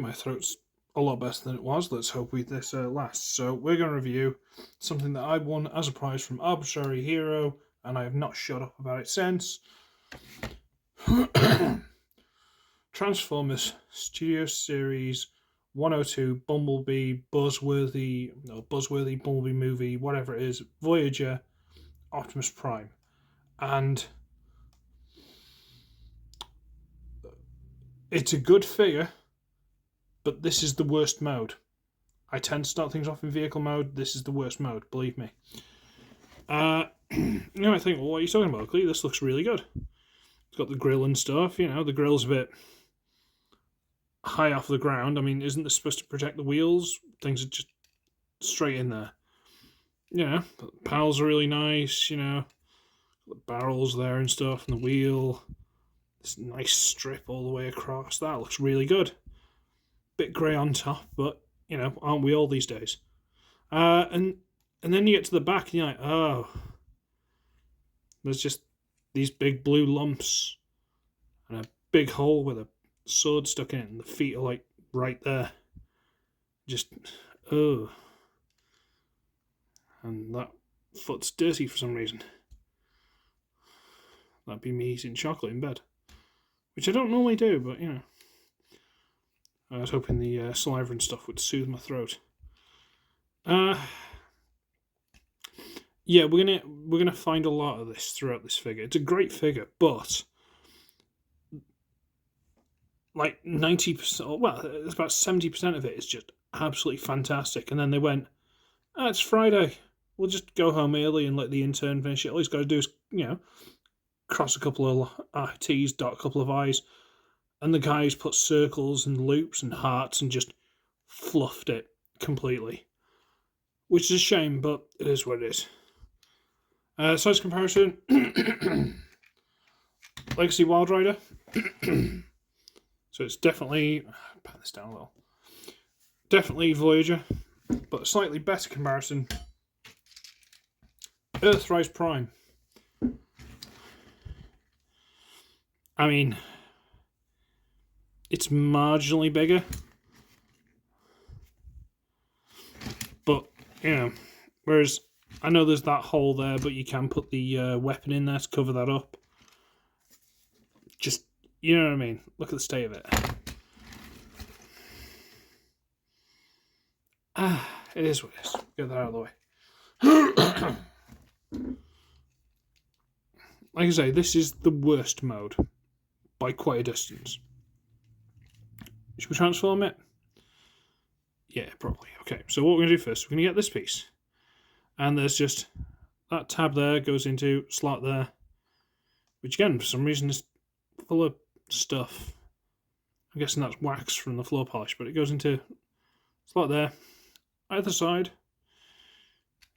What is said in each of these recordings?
my throat's a lot better than it was. Let's hope this lasts. So we're going to review something that I won as a prize from Arbitrary Hero, and I have not shut up about it since. Transformers Studio Series 102 Bumblebee Buzzworthy Bumblebee movie, whatever it is, Voyager Optimus Prime. And it's a good figure, but this is the worst mode. I tend to start things off in vehicle mode. This is the worst mode, believe me. You might think, well, what are you talking about, Clee? This looks really good. It's got the grill and stuff. You know, the grill's a bit high off the ground. I mean, isn't this supposed to protect the wheels? Things are just straight in there. You know, the panels are really nice, you know. The barrels there and stuff, and the wheel. This nice strip all the way across. That looks really good. Bit grey on top, but, you know, aren't we all these days? And then you get to the back and you're like, oh. There's just these big blue lumps and a big hole with a sword stuck in it, and the feet are like right there. Just, oh. And that foot's dirty for some reason. That'd be me eating chocolate in bed. Which I don't normally do, but, you know. I was hoping the saliva and stuff would soothe my throat. Yeah, we're gonna find a lot of this throughout this figure. It's a great figure, but like 90%, well, it's about 70% of it is just absolutely fantastic. And then they went, oh, it's Friday. We'll just go home early and let the intern finish it. All he's got to do is, you know, cross a couple of T's, dot a couple of I's. And the guys put circles and loops and hearts and just fluffed it completely. Which is a shame, but it is what it is. Size comparison. Legacy Wild Rider. So it's definitely... Pat this down a little. Definitely Voyager, but a slightly better comparison. Earthrise Prime. I mean... It's marginally bigger. But, you know, whereas I know there's that hole there, but you can put the weapon in there to cover that up. Just, you know what I mean? Look at the state of it. It is what it is. Get that out of the way. Like I say, this is the worst mode by quite a distance. Should we transform it? Yeah, probably. Okay, so what we're going to do first, we're going to get this piece. And there's just that tab there goes into slot there. Which again, for some reason, is full of stuff. I'm guessing that's wax from the floor polish, but it goes into slot there. Either side.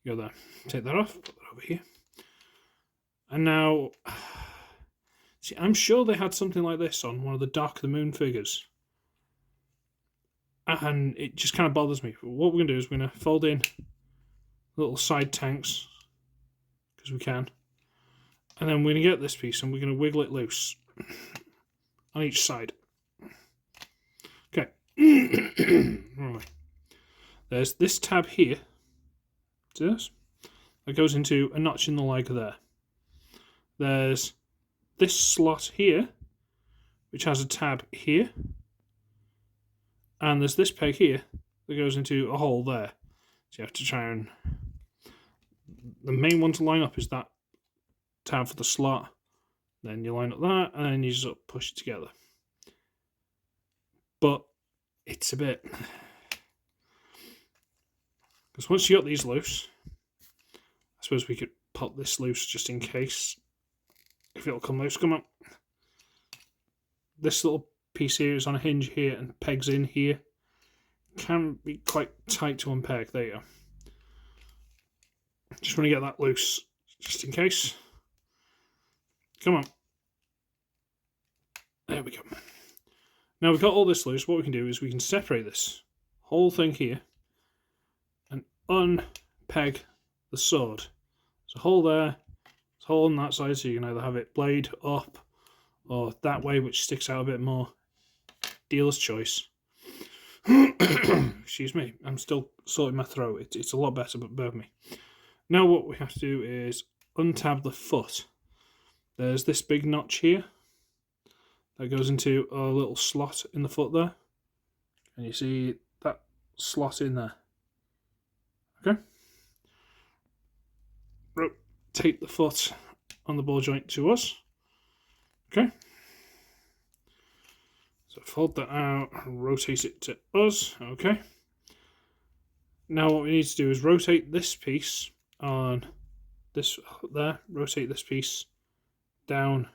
Go there. Take that off, put that over here. And now, see, I'm sure they had something like this on one of the Dark of the Moon figures. And it just kind of bothers me. But what we're going to do is we're going to fold in little side tanks, because we can. And then we're going to get this piece and we're going to wiggle it loose on each side. Okay. Right. There's this tab here. See this? That goes into a notch in the leg there. There's this slot here, which has a tab here. And there's this peg here that goes into a hole there. So you have to try and... The main one to line up is that tab for the slot. Then you line up that, and then you just push it together. But it's a bit... Because once you got these loose, I suppose we could pop this loose just in case. If it'll come loose, come on. This little piece here is on a hinge here and pegs in here. Can be quite tight to unpeg. There you go. Just want to get that loose just in case. Come on. There we go. Now we've got all this loose. What we can do is we can separate this whole thing here and unpeg the sword. There's a hole there. There's a hole on that side, so you can either have it blade up or that way, which sticks out a bit more. Dealer's choice. Excuse me, I'm still sorting my throat. It's a lot better, but bear with me. Now what we have to do is untab the foot. There's this big notch here that goes into a little slot in the foot there. And you see that slot in there. Okay. Rotate the foot on the ball joint to us. Okay. So fold that out, rotate it to us. Okay. Now what we need to do is rotate this piece on this there, rotate this piece down,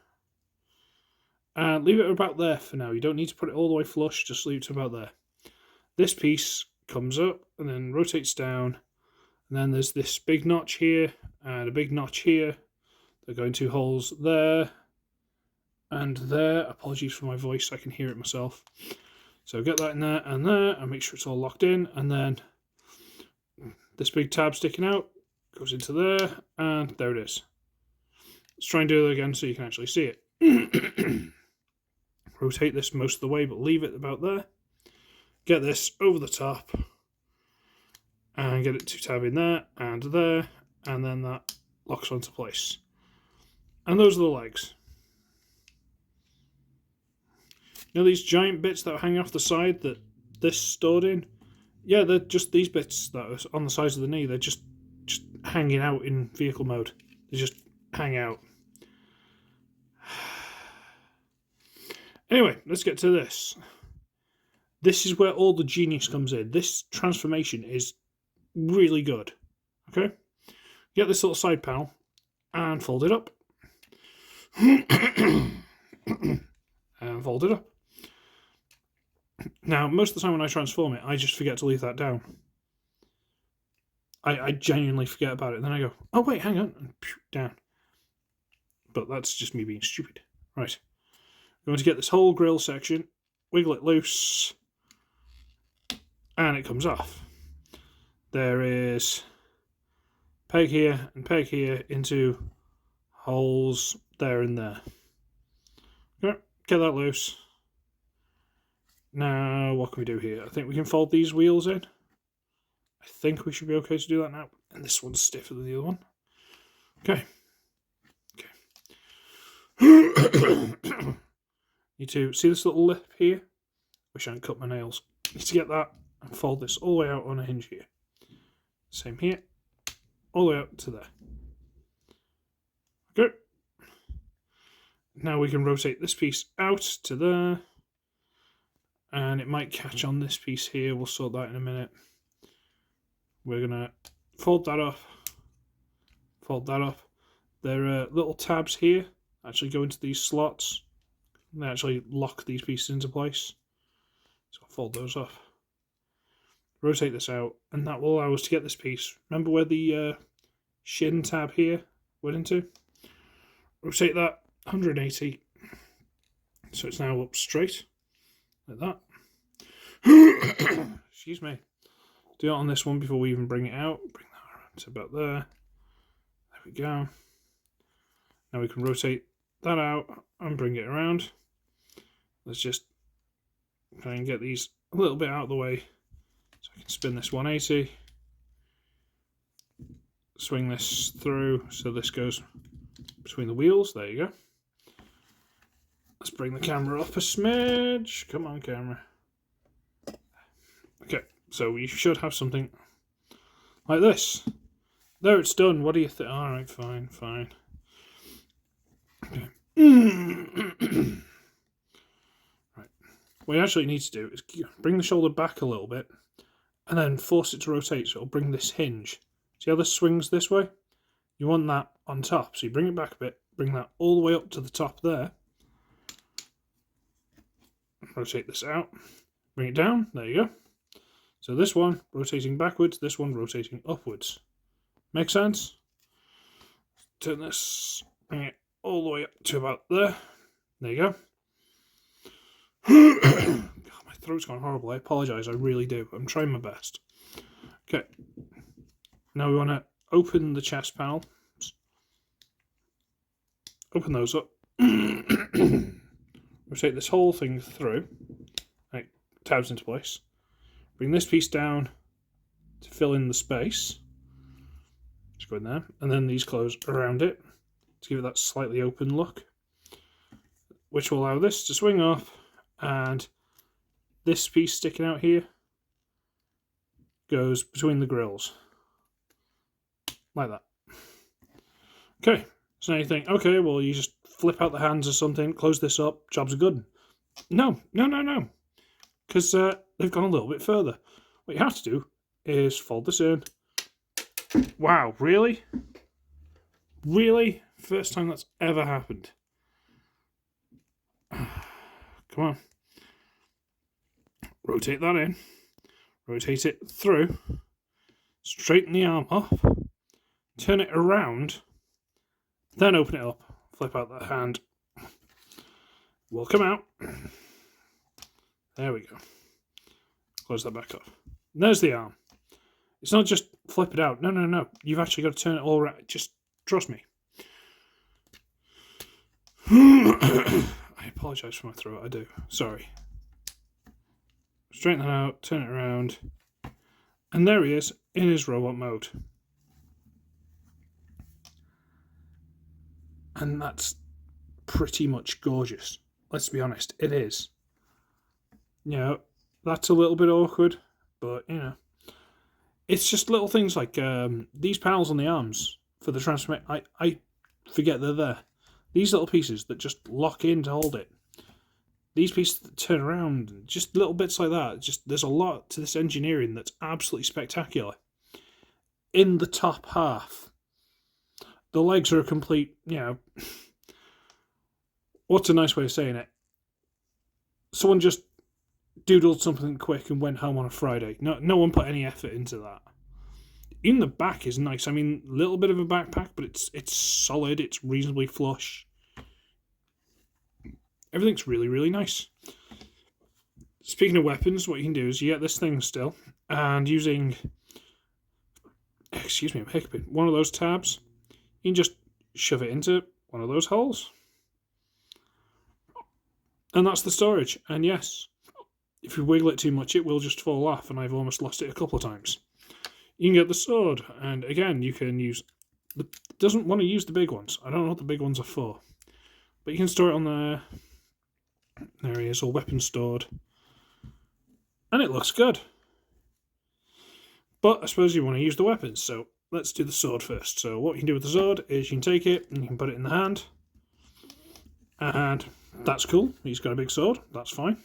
and leave it about there for now. You don't need to put it all the way flush, just leave it to about there. This piece comes up and then rotates down, and then there's this big notch here and a big notch here. They're going 2 holes there and there. Apologies for my voice, I can hear it myself. So get that in there and make sure it's all locked in, and then this big tab sticking out goes into there, and there it is. Let's try and do it again so you can actually see it. Rotate this most of the way, but leave it about there. Get this over the top, and get it to tab in there, and then that locks onto place. And those are the legs. You know these giant bits that are hanging off the side that this stored in? Yeah, they're just these bits that are on the sides of the knee. They're just hanging out in vehicle mode. They just hang out. Anyway, let's get to this. This is where all the genius comes in. This transformation is really good. Okay? Get this little side panel and fold it up. And fold it up. Now, most of the time when I transform it, I just forget to leave that down. I genuinely forget about it. And then I go, oh wait, hang on, and down. But that's just me being stupid. Right. We're going to get this whole grill section, wiggle it loose, and it comes off. There is peg here and peg here into holes there and there. Okay, get that loose. Now, what can we do here? I think we can fold these wheels in. I think we should be okay to do that now. And this one's stiffer than the other one. Okay. Need to see this little lip here? Wish I hadn't cut my nails. Need to get that and fold this all the way out on a hinge here. Same here. All the way out to there. Okay. Now we can rotate this piece out to there. And it might catch on this piece here. We'll sort that in a minute. We're going to fold that up. Fold that up. There are little tabs here. Actually go into these slots. They actually lock these pieces into place. So I'll fold those up. Rotate this out. And that will allow us to get this piece. Remember where the shin tab here went into? Rotate that 180. So it's now up straight. Like that. Excuse me. Do it on this one before we even bring it out. Bring that around to about there. There we go. Now we can rotate that out and bring it around. Let's just try and get these a little bit out of the way. So I can spin this 180. Swing this through so this goes between the wheels. There you go. Let's bring the camera up a smidge. Come on, camera. Okay, so we should have something like this. There, it's done. What do you think? Alright, fine. Okay. Right. What you actually need to do is bring the shoulder back a little bit and then force it to rotate so it'll bring this hinge. See how this swings this way? You want that on top. So you bring it back a bit, bring that all the way up to the top there. Rotate this out, bring it down, there you go. So this one rotating backwards, this one rotating upwards. Make sense? Turn this, bring it all the way up to about there. There you go. God, my throat's gone horrible, I apologise, I really do. I'm trying my best. Okay. Now we want to open the chest panel. Open those up. Rotate this whole thing through. Right, tabs into place. Bring this piece down to fill in the space. Just go in there. And then these close around it to give it that slightly open look, which will allow this to swing up, and this piece sticking out here goes between the grills. Like that. Okay, so now you think, okay, well, you just flip out the hands or something, close this up, jobs are good. No. Because they've gone a little bit further. What you have to do is fold this in. Wow, really? Really? First time that's ever happened. Come on. Rotate that in. Rotate it through. Straighten the arm up. Turn it around. Then open it up. Flip out that hand. Will come out. There we go. Close that back up. And there's the arm. It's not just flip it out. No. You've actually got to turn it all around. Just trust me. I apologise for my throat. I do. Sorry. Straighten that out. Turn it around. And there he is in his robot mode. And that's pretty much gorgeous. Let's be honest. It is. You know, that's a little bit awkward. But, you know. It's just little things like these panels on the arms for the transformation. I forget they're there. These little pieces that just lock in to hold it. These pieces that turn around. Just little bits like that. Just there's a lot to this engineering that's absolutely spectacular. In the top half, the legs are a complete, you know, what's a nice way of saying it? Someone just doodled something quick and went home on a Friday. No one put any effort into that. Even the back is nice. I mean, a little bit of a backpack, but it's solid. It's reasonably flush. Everything's really, really nice. Speaking of weapons, what you can do is you get this thing still, and using, excuse me, I'm hiccuping, one of those tabs, you can just shove it into one of those holes. And that's the storage. And yes, if you wiggle it too much, it will just fall off, and I've almost lost it a couple of times. You can get the sword, and again, you can use... doesn't want to use the big ones. I don't know what the big ones are for. But you can store it on there. There he is, all weapons stored. And it looks good. But I suppose you want to use the weapons, so let's do the sword first. So what you can do with the sword is you can take it and you can put it in the hand. And that's cool. He's got a big sword. That's fine.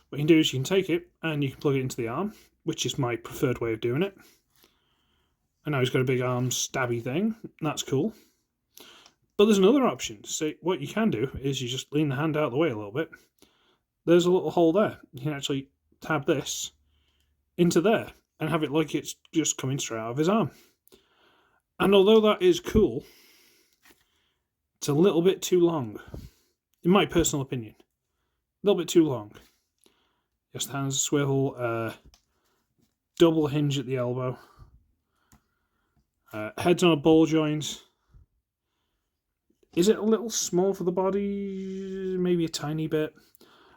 What you can do is you can take it and you can plug it into the arm, which is my preferred way of doing it. And now he's got a big arm stabby thing. That's cool. But there's another option. So what you can do is you just lean the hand out of the way a little bit. There's a little hole there. You can actually tab this into there and have it like it's just coming straight out of his arm. And although that is cool, it's a little bit too long. In my personal opinion. A little bit too long. Just hands swivel, double hinge at the elbow. Head's on a ball joint. Is it a little small for the body? Maybe a tiny bit.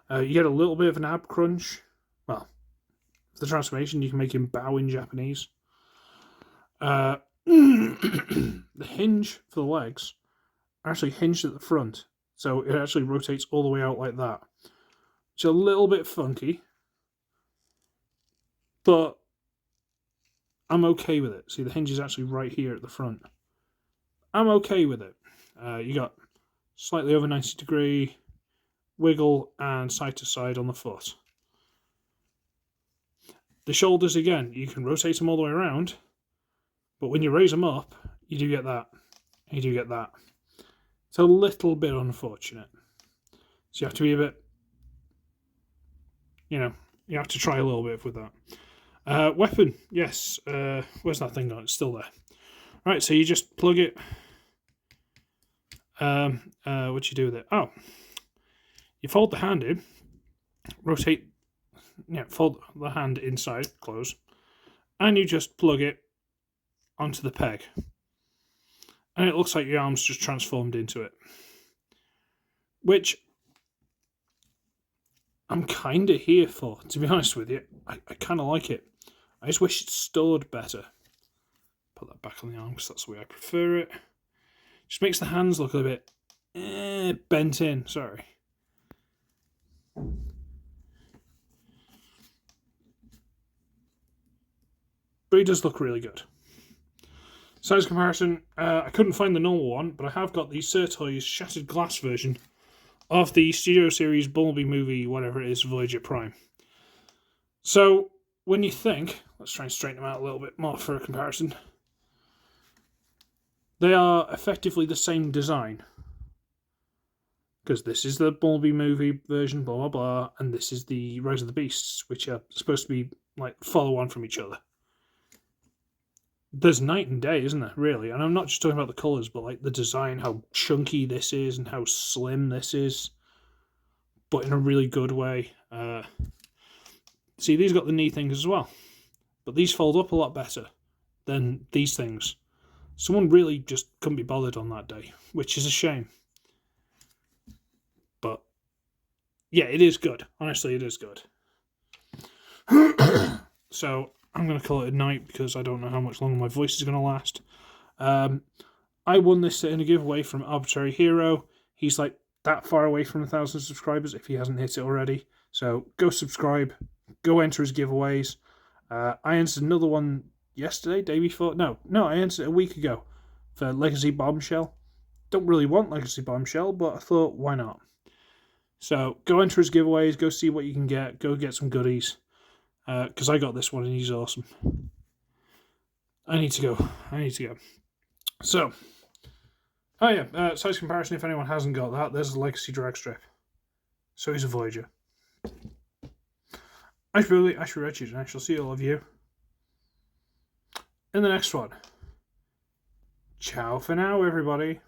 You get a little bit of an ab crunch. Well, for the transformation, you can make him bow in Japanese. The hinge for the legs are actually hinged at the front. So it actually rotates all the way out like that. It's a little bit funky. But I'm okay with it. See, the hinge is actually right here at the front. I'm okay with it. You got slightly over 90 degree wiggle and side to side on the foot. The shoulders, again, you can rotate them all the way around, but when you raise them up, you do get that. You do get that. It's a little bit unfortunate. So you have to be a bit, you know, you have to try a little bit with that. Weapon, yes. Where's that thing gone? It's still there. Right, so you just plug it. What you do with it? Oh, you fold the hand in, rotate, fold the hand inside, close, and you just plug it onto the peg. And it looks like your arm's just transformed into it. Which, I'm kind of here for, to be honest with you. I kind of like it. I just wish it stored better. Put that back on the arm because that's the way I prefer it. Just makes the hands look a bit bent in, sorry. But it does look really good. Size comparison, I couldn't find the normal one, but I have got the Sertoys Shattered Glass version of the Studio Series Bumblebee movie, whatever it is, Voyager Prime. So, when you think, let's try and straighten them out a little bit more for a comparison. They are effectively the same design. Because this is the Bumblebee movie version, blah blah blah, and this is the Rise of the Beasts, which are supposed to be like follow on from each other. There's night and day, isn't there, really? And I'm not just talking about the colours, but like the design, how chunky this is and how slim this is, but in a really good way. See, these got the knee things as well, but these fold up a lot better than these things. Someone really just couldn't be bothered on that day, which is a shame. But yeah, it is good. Honestly, it is good. So I'm going to call it a night because I don't know how much longer my voice is going to last. I won this in a giveaway from Arbitrary Hero. He's like that far away from 1,000 subscribers if he hasn't hit it already. So go subscribe, go enter his giveaways. I entered another one yesterday, day before. No, I entered it a week ago for Legacy Bombshell. Don't really want Legacy Bombshell, but I thought, why not? So go enter his giveaways, go see what you can get, go get some goodies. Because I got this one and he's awesome. I need to go. So, oh yeah, size comparison, if anyone hasn't got that, there's the Legacy drag strip. So he's a Voyager. I'm Uglywretch, and I shall see all of you in the next one. Ciao for now, everybody.